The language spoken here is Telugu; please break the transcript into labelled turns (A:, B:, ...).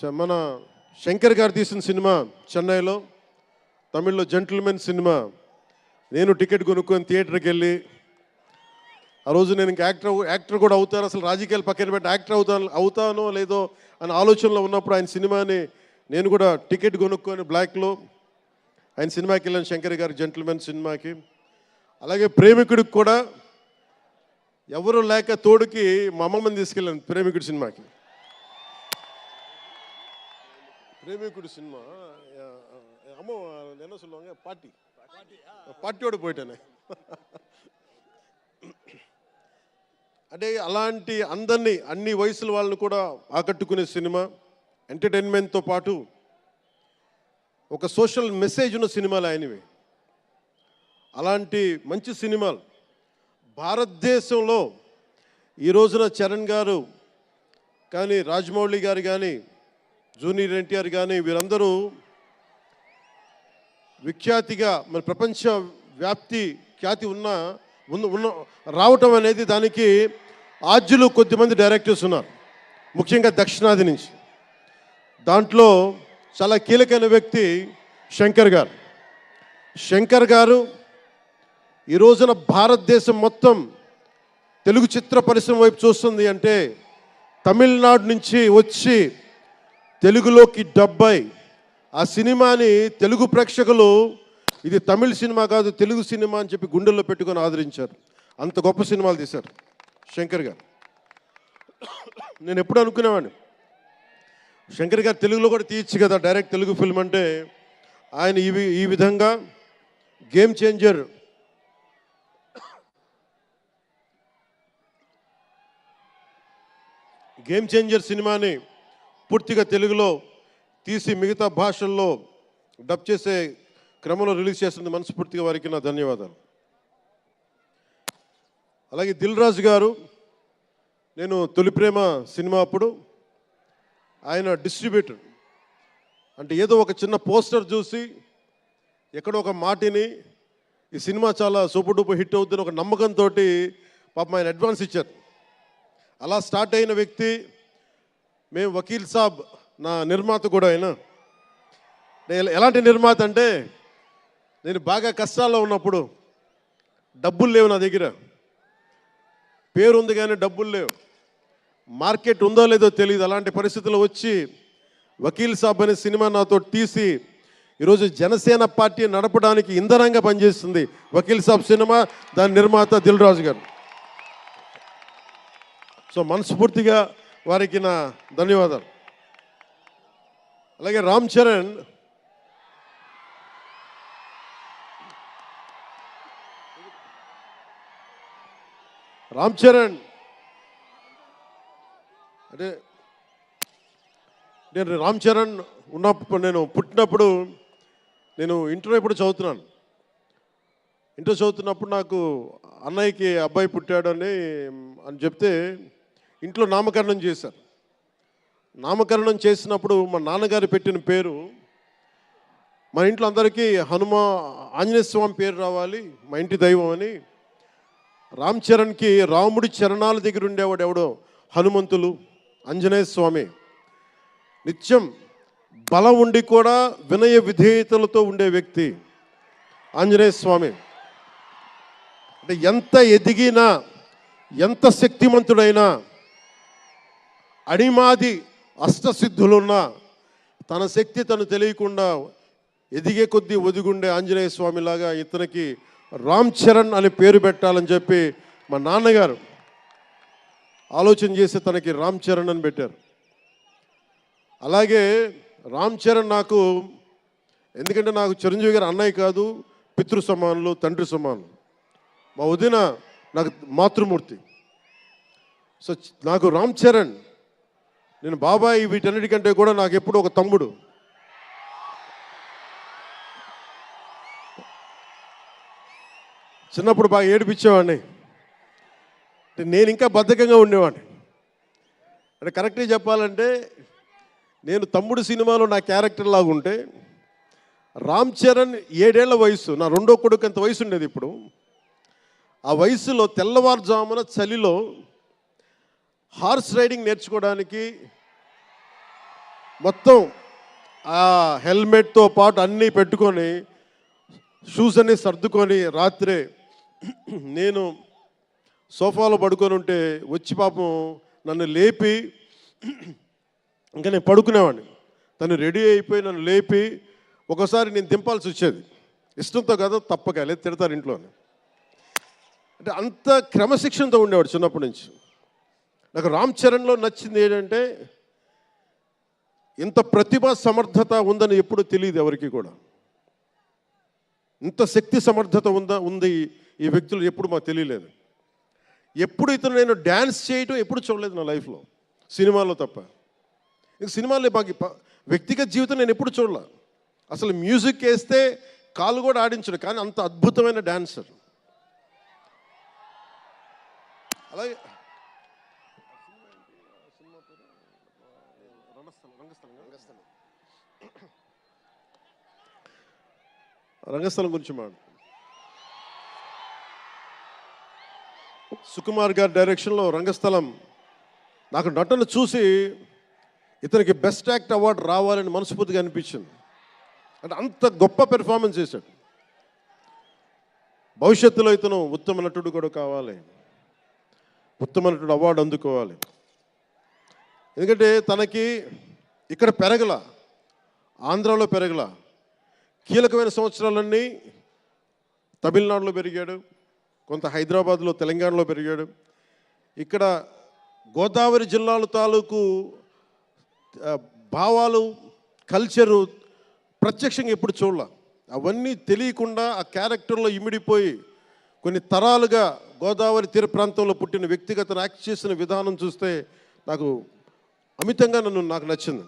A: మన శంకర్ గారు తీసిన సినిమా చెన్నైలో, తమిళ్లో జెంటిల్మెన్ సినిమా. నేను టికెట్ కొనుక్కొని థియేటర్కి వెళ్ళి, ఆ రోజు నేను ఇంకా యాక్టర్ కూడా అవుతాను, అసలు రాజకీయాలు పక్కన పెట్టి యాక్టర్ అవుతానో లేదో అని ఆలోచనలో ఉన్నప్పుడు ఆయన సినిమాని నేను కూడా టికెట్ కొనుక్కొని బ్లాక్లో ఆయన సినిమాకి వెళ్ళాను, శంకర్ గారి జెంటిల్మెన్ సినిమాకి. అలాగే ప్రేమికుడికి కూడా ఎవరు లేక తోడుకి మా అమ్మమ్మని తీసుకెళ్ళాను ప్రేమికుడి సినిమాకి. பிரேமிக்குடி சினிமா அம்மா என்ன சொல்லுவாங்க, పార్టీயோடு పోయిటానే. అంటే అలాంటి అందరినీ, అన్ని వయసుల వాళ్ళని కూడా ఆకట్టుకునే సినిమా. ఎంటర్టైన్మెంట్తో పాటు ఒక సోషల్ మెసేజ్ ఉన్న సినిమాలు ఆయనవి. అలాంటి మంచి సినిమాలు భారతదేశంలో ఈ రోజున చరణ్ గారు కానీ, రాజమౌళి గారు కానీ, జూనియర్ ఎన్టీఆర్ కానీ, వీరందరూ విఖ్యాతిగా మన ప్రపంచ వ్యాప్తి ఖ్యాతి ఉన్న రావటం అనేది, దానికి ఆద్యులు కొద్దిమంది డైరెక్టర్స్ ఉన్నారు, ముఖ్యంగా దక్షిణాది నుంచి. దాంట్లో చాలా కీలకమైన వ్యక్తి శంకర్ గారు. శంకర్ గారు ఈ రోజున భారతదేశం మొత్తం తెలుగు చిత్ర పరిశ్రమ వైపు చూస్తుంది అంటే, తమిళనాడు నుంచి వచ్చి తెలుగులోకి డబ్బై ఆ సినిమాని తెలుగు ప్రేక్షకులు ఇది తమిళ సినిమా కాదు తెలుగు సినిమా అని చెప్పి గుండెల్లో పెట్టుకొని ఆదరించారు. అంత గొప్ప సినిమాలు తీశారు శంకర్ గారు. నేను ఎప్పుడు అనుకునేవాడిని, శంకర్ గారు తెలుగులో కూడా తీయచ్చు కదా డైరెక్ట్ తెలుగు ఫిల్మ్ అంటే. ఆయన ఈ విధంగా గేమ్ చేంజర్ సినిమాని పూర్తిగా తెలుగులో తీసి మిగతా భాషల్లో డబ్ చేసే క్రమంలో రిలీజ్ చేస్తుంది. మనస్ఫూర్తిగా వారికి నా ధన్యవాదాలు. అలాగే దిల్ రాజు గారు, నేను తొలి ప్రేమ సినిమా అప్పుడు ఆయన డిస్ట్రిబ్యూటర్. అంటే ఏదో ఒక చిన్న పోస్టర్ చూసి ఎక్కడో ఒక మాటిని ఈ సినిమా చాలా సూపర్ డూపర్ హిట్ అవుతుంది ఒక నమ్మకంతో పాపం ఆయన అడ్వాన్స్ ఇచ్చారు. అలా స్టార్ట్ అయిన వ్యక్తి. మేము వకీల్ సాబ్ నా నిర్మాత కూడా అయినా. ఎలాంటి నిర్మాత అంటే, నేను బాగా కష్టాల్లో ఉన్నప్పుడు, డబ్బులు లేవు నా దగ్గర, పేరు ఉంది కానీ డబ్బులు లేవు, మార్కెట్ ఉందో లేదో తెలియదు. అలాంటి పరిస్థితుల్లో వచ్చి వకీల్ సాబ్ అనే సినిమా నాతో తీసి ఈరోజు జనసేన పార్టీ నడపడానికి ఇంధనంగా పనిచేస్తుంది వకీల్ సాబ్ సినిమా. దాని నిర్మాత దిల్ రాజు గారు. సో మనస్ఫూర్తిగా వారికి నా ధన్యవాదాలు. అలాగే రామ్ చరణ్, అంటే నేను రామ్ చరణ్ ఉన్నప్పుడు, నేను పుట్టినప్పుడు, నేను ఇంటర్ ఎప్పుడు చదువుతున్నాను. ఇంటర్ చదువుతున్నప్పుడు నాకు అన్నయ్యకి అబ్బాయి పుట్టాడని చెప్తే ఇంట్లో నామకరణం చేశారు. నామకరణం చేసినప్పుడు మా నాన్నగారు పెట్టిన పేరు, మా ఇంట్లో అందరికీ ఆంజనేయ స్వామి పేరు రావాలి, మా ఇంటి దైవం అని. రామ్ చరణ్కి రాముడి చరణాల దగ్గర ఉండేవాడు ఎవడో, హనుమంతులు, ఆంజనేయ స్వామి. నిత్యం బలం ఉండి కూడా వినయ విధేయతలతో ఉండే వ్యక్తి ఆంజనేయ స్వామి. అంటే ఎంత ఎదిగినా, ఎంత శక్తిమంతుడైనా, అడిమాది అష్టసిద్ధులున్నా తన శక్తి తను తెలియకుండా ఎదిగే కొద్దీ ఒదిగుండే ఆంజనేయ స్వామిలాగా ఇతనికి రామ్ చరణ్ అని పేరు పెట్టాలని చెప్పి మా నాన్నగారు ఆలోచన చేసి తనకి రామ్ చరణ్ అని పెట్టారు. అలాగే రామ్ చరణ్ నాకు, ఎందుకంటే నాకు చిరంజీవి గారు అన్నయ్య కాదు, పితృ సమానులు, తండ్రి సమానులు. మా వదిన నాకు మాతృమూర్తి. సో నాకు రామ్ చరణ్, నేను బాబాయ్ వీటన్నిటికంటే కూడా నాకు ఎప్పుడు ఒక తమ్ముడు. చిన్నప్పుడు బాగా ఏడిపించేవాడిని, నేను ఇంకా బద్ధకంగా ఉండేవాడిని. అంటే కరెక్ట్గా చెప్పాలంటే, నేను తమ్ముడు సినిమాలో నా క్యారెక్టర్ లాగా ఉంటే, రామ్ చరణ్ 7 ఏళ్ల వయసు, నా రెండో కొడుకు అంత వయసు ఉండేది. ఇప్పుడు ఆ వయసులో తెల్లవారుజామున చలిలో హార్స్ రైడింగ్ నేర్చుకోవడానికి మొత్తం ఆ హెల్మెట్తో పాటు అన్నీ పెట్టుకొని షూస్ అన్నీ సర్దుకొని రాత్రే నేను సోఫాలో పడుకొని ఉంటే వచ్చి పాపం నన్ను లేపి ఇంకా నేను పడుకునేవాడిని. తను రెడీ అయిపోయి నన్ను లేపి ఒకసారి నేను దింపాల్సి వచ్చేది. ఇష్టంతో కాదు, తప్పక లేదు, తిడతారు ఇంట్లోనే. అంటే అంత క్రమశిక్షణతో ఉండేవాడు చిన్నప్పటి నుంచి. నాకు రామ్ చరణ్లో నచ్చింది ఏంటంటే ఇంత ప్రతిభా సమర్థత ఉందని ఎప్పుడు తెలియదు ఎవరికి కూడా. ఇంత శక్తి సమర్థత ఉంది ఈ వ్యక్తులు ఎప్పుడు మాకు తెలియలేదు. ఎప్పుడు ఇతను నేను డ్యాన్స్ చేయటం ఎప్పుడు చూడలేదు నా లైఫ్లో, సినిమాలో తప్ప. ఇంక సినిమాలో మాకు వ్యక్తిగత జీవితం నేను ఎప్పుడు చూడలే. అసలు మ్యూజిక్ వేస్తే కాలు కూడా ఆడించడు, కానీ అంత అద్భుతమైన డాన్సర్. అలాగే రంగస్థలం గురించి మాట్లాడు. సుకుమార్ గారి డైరెక్షన్లో రంగస్థలం నాకు నటన చూసి ఇతనికి బెస్ట్ యాక్ట్ అవార్డు రావాలని మనస్ఫూర్తిగా అనిపించింది. అంటే అంత గొప్ప పెర్ఫార్మెన్స్ చేశాడు. భవిష్యత్తులో ఇతను ఉత్తమ నటుడు కూడా కావాలి, ఉత్తమ నటుడు అవార్డు అందుకోవాలి. ఎందుకంటే తనకి ఇక్కడ పెరగల, ఆంధ్రాలో పెరగల, కీలకమైన సంవత్సరాలన్నీ తమిళనాడులో పెరిగాడు, కొంత హైదరాబాద్లో తెలంగాణలో పెరిగాడు. ఇక్కడ గోదావరి జిల్లాల తాలూకు భావాలు, కల్చరు ప్రత్యక్షంగా ఎప్పుడు చూడాల. అవన్నీ తెలియకుండా ఆ క్యారెక్టర్లో ఇమిడిపోయి కొన్ని తరాలుగా గోదావరి తీర ప్రాంతంలో పుట్టిన వ్యక్తిగత యాక్ట్ చేసిన విధానం చూస్తే నాకు అమితంగా నాకు నచ్చింది.